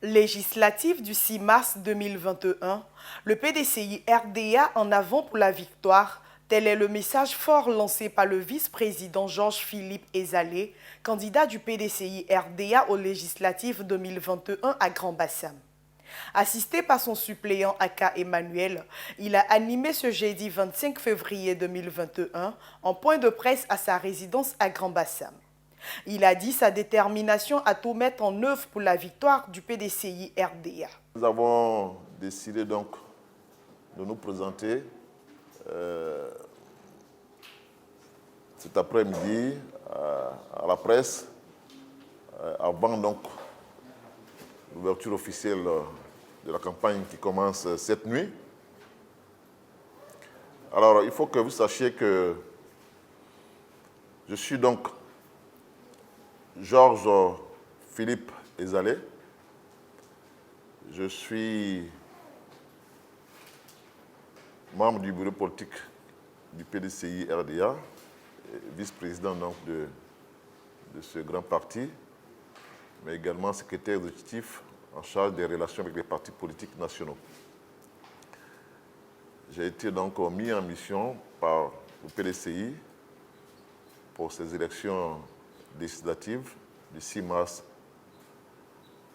Législative du 6 mars 2021, le PDCI RDA en avant pour la victoire. Tel est le message fort lancé par le vice-président Georges-Philippe Ezalé, candidat du PDCI RDA aux législatives 2021 à Grand-Bassam. Assisté par son suppléant Aka Emmanuel, il a animé ce jeudi 25 février 2021 en point de presse à sa résidence à Grand-Bassam. Il a dit sa détermination à tout mettre en œuvre pour la victoire du PDCI RDA. Nous avons décidé donc de nous présenter cet après-midi à la presse avant donc l'ouverture officielle de la campagne qui commence cette nuit. Alors, il faut que vous sachiez que je suis donc Georges-Philippe Ezalé. Je suis membre du bureau politique du PDCI RDA, vice-président donc de ce grand parti, mais également secrétaire exécutif en charge des relations avec les partis politiques nationaux. J'ai été donc mis en mission par le PDCI pour ces élections législatives du 6 mars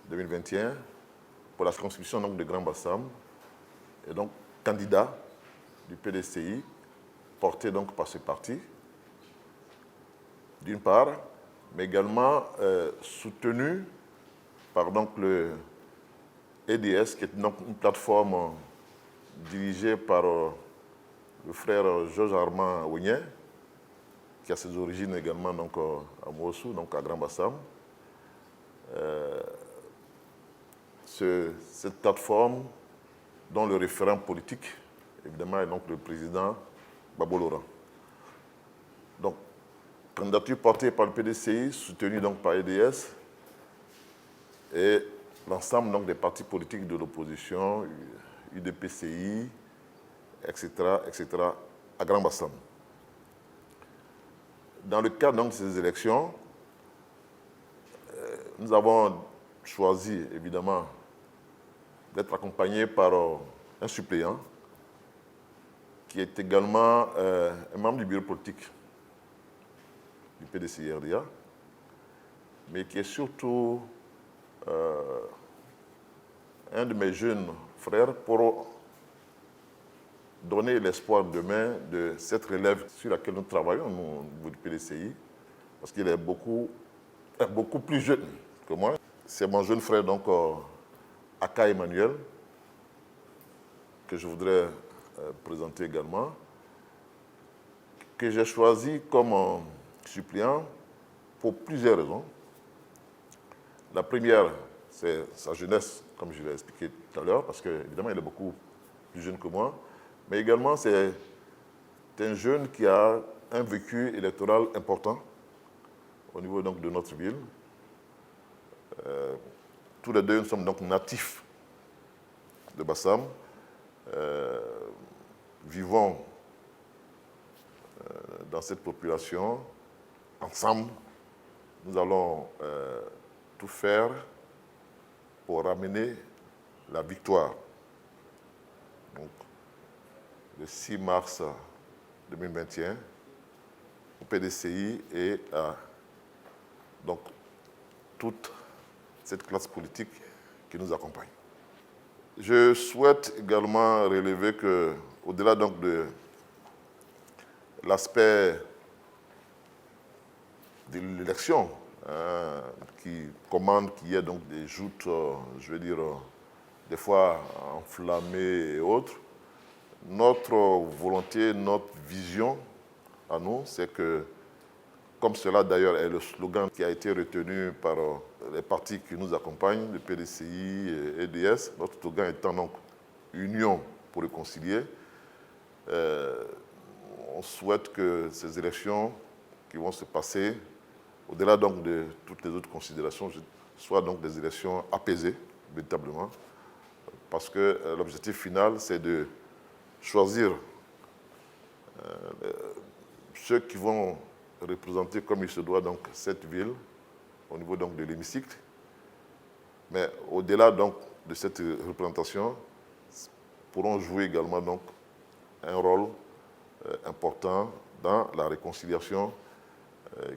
2021 pour la circonscription donc de Grand-Bassam et donc candidat du PDCI porté donc par ce parti d'une part, mais également soutenu par donc le EDS qui est donc une plateforme dirigée par le frère Georges Armand Oignet, qui a ses origines également donc, à Moussou, donc à Grand-Bassam. Cette plateforme, dont le référent politique, évidemment, est donc le président Babo Laurent. Donc, candidature portée par le PDCI, soutenue donc par EDS, et l'ensemble donc des partis politiques de l'opposition, UDPCI, etc., à Grand-Bassam. Dans le cadre donc, de ces élections, nous avons choisi évidemment d'être accompagnés par un suppléant qui est également un membre du bureau politique du PDCI RDA, mais qui est surtout un de mes jeunes frères pour donner l'espoir demain de cette relève sur laquelle nous travaillons au niveau du PDCI, parce qu'il est beaucoup plus jeune que moi. C'est mon jeune frère, donc, Aka Emmanuel, que je voudrais présenter également, que j'ai choisi comme suppléant pour plusieurs raisons. La première, c'est sa jeunesse, comme je l'ai expliqué tout à l'heure, parce qu'évidemment, il est beaucoup plus jeune que moi. Mais également, c'est un jeune qui a un vécu électoral important au niveau donc, de notre ville. Tous les deux, nous sommes donc natifs de Bassam. Vivons dans cette population. Ensemble, nous allons tout faire pour ramener la victoire. Donc, le 6 mars 2021, au PDCI et à donc, toute cette classe politique qui nous accompagne. Je souhaite également relever qu'au-delà donc de l'aspect de l'élection, qui commande qu'il y ait donc des joutes, je veux dire, des fois enflammées et autres, notre volonté, notre vision à nous, c'est que, comme cela d'ailleurs est le slogan qui a été retenu par les partis qui nous accompagnent, le PDCI et EDS, notre slogan étant donc Union pour réconcilier, on souhaite que ces élections qui vont se passer, au-delà donc de toutes les autres considérations, soient donc des élections apaisées, véritablement, parce que l'objectif final, c'est de choisir ceux qui vont représenter comme il se doit donc cette ville au niveau donc de l'hémicycle. Mais au-delà donc de cette représentation, pourront jouer également donc un rôle important dans la réconciliation,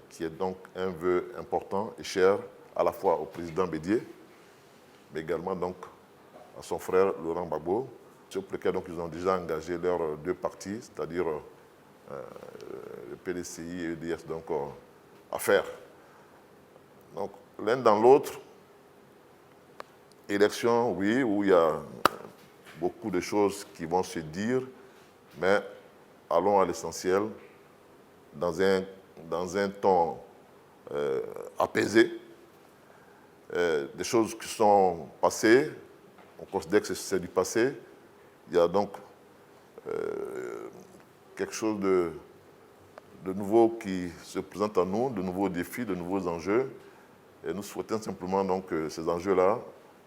qui est donc un vœu important et cher à la fois au président Bédié, mais également donc à son frère Laurent Gbagbo, sur lequel donc ils ont déjà engagé leurs deux partis, c'est-à-dire le PDCI et l'EDS, donc à faire. Donc l'un dans l'autre, élection, oui, où il y a beaucoup de choses qui vont se dire, mais allons à l'essentiel, dans un ton apaisé. Des choses qui sont passées, on considère que c'est du passé. Il y a donc quelque chose de nouveau qui se présente à nous, de nouveaux défis, de nouveaux enjeux. Et nous souhaitons simplement donc, que ces enjeux-là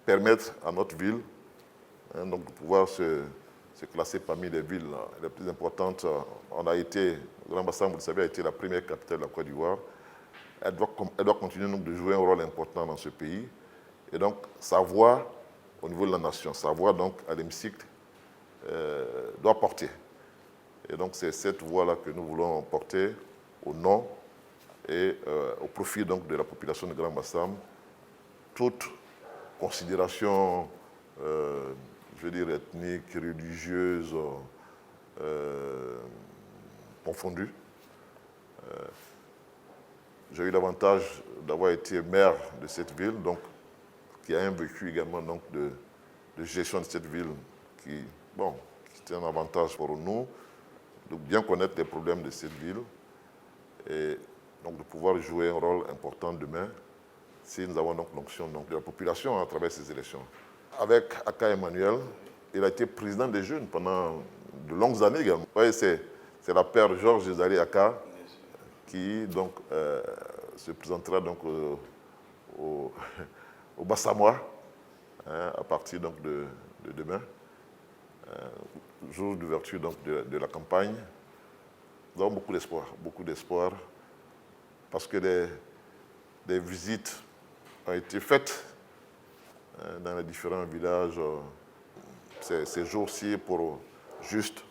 permettent à notre ville donc, de pouvoir se classer parmi les villes les plus importantes. On a été, Grand Bassam, vous le savez, a été la première capitale de la Côte d'Ivoire. Elle doit continuer donc, de jouer un rôle important dans ce pays. Et donc, sa voix au niveau de la nation, sa voix donc, à l'hémicycle doit porter. Et donc, c'est cette voix-là que nous voulons porter au nom et au profit donc, de la population de Grand Bassam. Toute considération, je veux dire, ethnique, religieuse, confondue. J'ai eu l'avantage d'avoir été maire de cette ville, donc, qui a un vécu également donc, de gestion de cette ville qui était un avantage pour nous, de bien connaître les problèmes de cette ville et donc de pouvoir jouer un rôle important demain si nous avons donc l'onction de la population à travers ces élections. Avec Aka Emmanuel, il a été président des jeunes pendant de longues années également. Ouais, c'est la paire Georges Ezali Aka qui donc, se présentera donc, au Bassamois à partir donc, de demain, jour d'ouverture de la campagne. Nous avons beaucoup d'espoir, parce que des visites ont été faites dans les différents villages ces jours-ci pour juste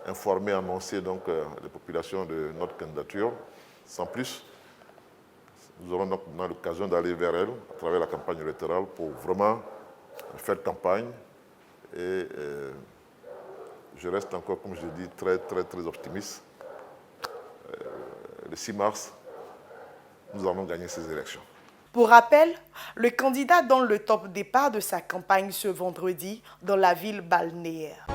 informer, annoncer donc, les populations de notre candidature. Sans plus, nous aurons donc l'occasion d'aller vers elles à travers la campagne électorale pour vraiment faire campagne. Et je reste encore, comme je dis, très optimiste. Le 6 mars, nous allons gagner ces élections. Pour rappel, le candidat donne le top départ de sa campagne ce vendredi dans la ville balnéaire.